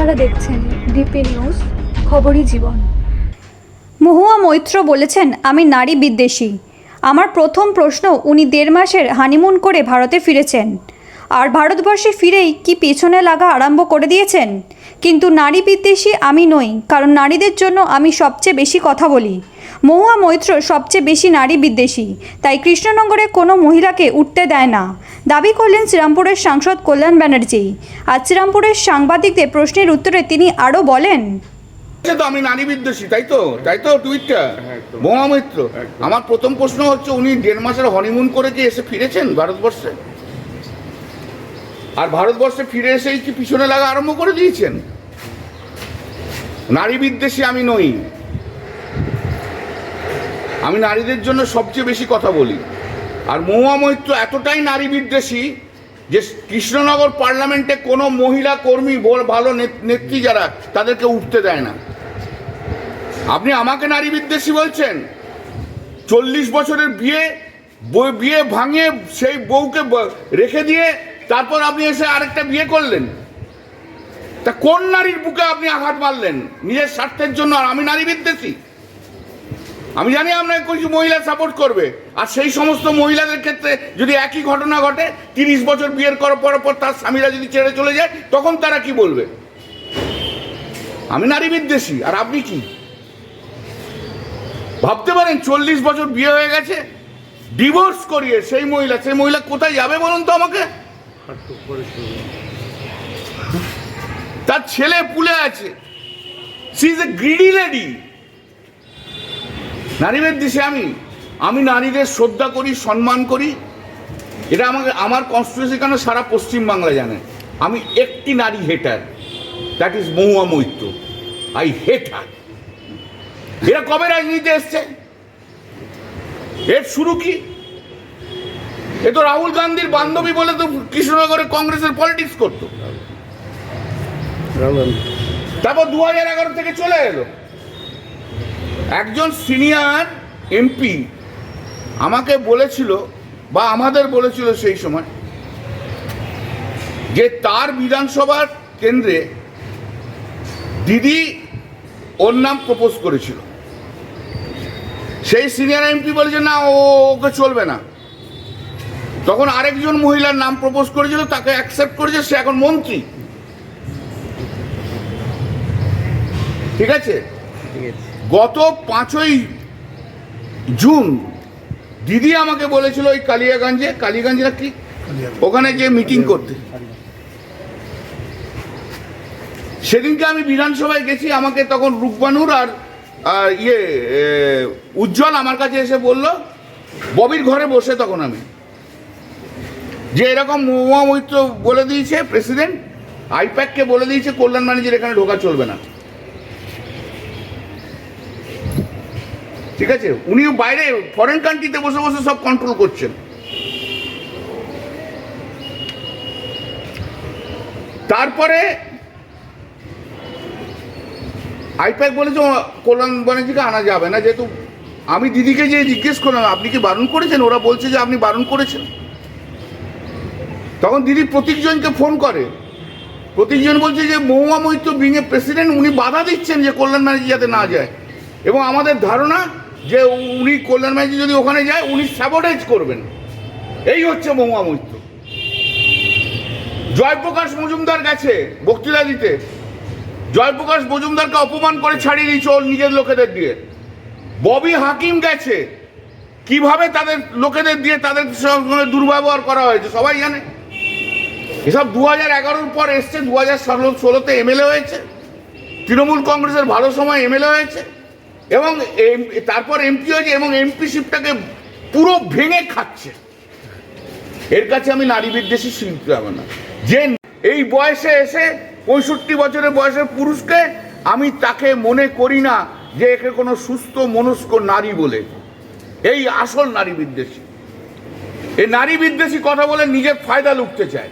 আপনারা দেখছেন DP news, খবরই জীবন। মহুয়া মৈত্র বলেছেন, আমি নারী বিদ্বেষী। আমার প্রথম প্রশ্ন, উনি 1.5 মাসের হানিমুন করে ভারতে ফিরেছেন, আর ভারতবর্ষে ফিরেই কি পেছনে লাগা আরম্ভ করে দিয়েছেন। কিন্তু নারী বিদ্বেষী আমি নই, কারণ নারীদের জন্য আমি সবচেয়ে বেশি কথা বলি। মহুয়া মৈত্র সবচেয়ে বেশি নারী বিদ্বেষী, তাই কৃষ্ণনগরে কোনো মহিলাকে উঠতে দেয় না, দাবি করলেন শ্রীরামপুরের সাংসদ কল্যাণ ব্যানার্জি। আজ শ্রীরামপুরের সাংবাদিকদের প্রশ্নের উত্তরে তিনি আরও বলেন, তো আমি নারী বিদ্বেষী, তাই তো টুইটটা মহুয়া মৈত্র। আমার প্রথম প্রশ্ন হচ্ছে, উনি 1.5 মাসের হনিমুন করে কি এসে ফিরেছেন ভারতবর্ষে? আর ভারতবর্ষে ফিরে এসেই কি পিছনে লাগা আরম্ভ করে দিয়েছেন? নারী বিদ্বেষী আমি নই, আমি নারীদের জন্য সবচেয়ে বেশি কথা বলি। আর মহুয়া মৈত্র এতটাই নারী বিদ্বেষী যে কৃষ্ণনগর পার্লামেন্টে কোনো মহিলা কর্মী, ভালো নেত্রী যারা, তাদেরকে উঠতে দেয় না। আপনি আমাকে নারী বিদ্বেষী বলছেন? 40 বছরের বিয়ে ভাঙিয়ে সেই বউকে রেখে দিয়ে তারপর আপনি এসে আরেকটা বিয়ে করলেন। তা কোন নারীর বুকে আপনি আঘাত মারলেন নিজের স্বার্থের জন্য? আর আমি নারী বিদ্বেষী? আমি জানি আপনাকে কিছু মহিলা সাপোর্ট করবে, আর সেই সমস্ত মহিলাদের ক্ষেত্রে যদি একই ঘটনা ঘটে, 30 বছর বিয়ের করার পর তার স্বামীরা যদি ছেড়ে চলে যায়, তখন তারা কি বলবে? আমি নারী বিদ্বেষী আর আপনি কি ভাবতে পারেন? 40 বছর বিয়ে হয়ে গেছে, ডিভোর্স করিয়ে সেই মহিলা কোথায় যাবে বলুন তো আমাকে? তার ছেলে পুলে আছে, she is a greedy lady. নারী বিদ্বেষী আমি নারীদের শ্রদ্ধা করি, সম্মান করি। এটা আমার কনস্টিটিউশন কেন সারা পশ্চিমবাংলা জানে। আমি একটি নারী hater, that is Mahua Moitra. I hate her. এরা কবে রাজনীতিতে এসছে? এর শুরু কি? এ তো রাহুল গান্ধীর বান্ধবী বলে তো কৃষ্ণনগরে কংগ্রেসের পলিটিক্স করতো। তারপর 2011 থেকে চলে এলো। একজন সিনিয়র এমপি আমাকে বলেছিল, বা আমাদের বলেছিল সেই সময়, যে তার বিধানসভার কেন্দ্রে দিদি ওর নাম প্রপোজ করেছিল। সেই সিনিয়র এমপি বলেছে না, ওকে চলবে না। তখন আরেকজন মহিলার নাম প্রপোজ করেছিল, তাকে অ্যাকসেপ্ট করেছে, সে এখন মন্ত্রী। ঠিক আছে? গত 5ই জুন দিদি আমাকে বলেছিল ওই কালিয়াগঞ্জে কি ওখানে যে মিটিং করতে, সেদিনকে আমি বিধানসভায় গেছি। আমাকে তখন রূপবানুর আর উজ্জ্বল আমার কাছে এসে বলল, ববির ঘরে বসে তখন আমি, যে এরকম মহুয়া মৈত্র বলে দিয়েছে প্রেসিডেন্ট, আইপ্যাককে বলে দিয়েছে কল্যাণ ব্যানার্জির এখানে ঢোকা চলবে না। ঠিক আছে? উনি বাইরে ফরেন কান্ট্রিতে বসে বসে সব কন্ট্রোল করছেন। তারপরে আইপ্যাক বলেছে কল্যাণ ব্যানার্জিকে আনা যাবে না, যেহেতু আমি দিদিকে যে জিজ্ঞেস করলাম আপনি কি বারণ করেছেন, ওরা বলছে যে আপনি বারণ করেছেন। তখন দিদি প্রতীকজনকে ফোন করে, প্রতীকজন বলছে যে Mahua Moitra being a president, উনি বাধা দিচ্ছেন যে কল্যাণ ব্যানার্জি যাতে না যায়, এবং আমাদের ধারণা যে উনি কল্যাণ ব্যানার্জি যদি ওখানে যায় উনি স্যাবোটেজ করবেন। এই হচ্ছে মহুয়া মৈত্র। জয়প্রকাশ মজুমদার গেছে বক্তৃতা দিতে, জয়প্রকাশ মজুমদারকে অপমান করে ছাড়িয়ে দিয়েছে ওর নিজের লোকেদের দিয়ে। ববি হাকিম গেছে, কিভাবে তাদের লোকেদের দিয়ে তাদের সঙ্গে দুর্ব্যবহার করা হয়েছে সবাই জানে। এসব 2011 পর এসছে, 2016-তে এমএলএ হয়েছে, তৃণমূল কংগ্রেসের ভালো সময় এমএলএ হয়েছে, এবং তারপর এমপি হয়েছে, এবং এমপিশিপটাকে পুরো ভেঙে খাচ্ছে। এর কাছে আমি নারী বিদ্বেষী শিল্পী হবে না। যে এই বয়সে এসে 65 বছরের বয়সের পুরুষকে আমি তাকে মনে করি না যে একে কোনো সুস্থ মনস্ক নারী বলে। এই আসল নারী বিদ্বেষী। এই নারী বিদ্বেষী কথা বলে নিজের ফায়দা লুটতে চায়।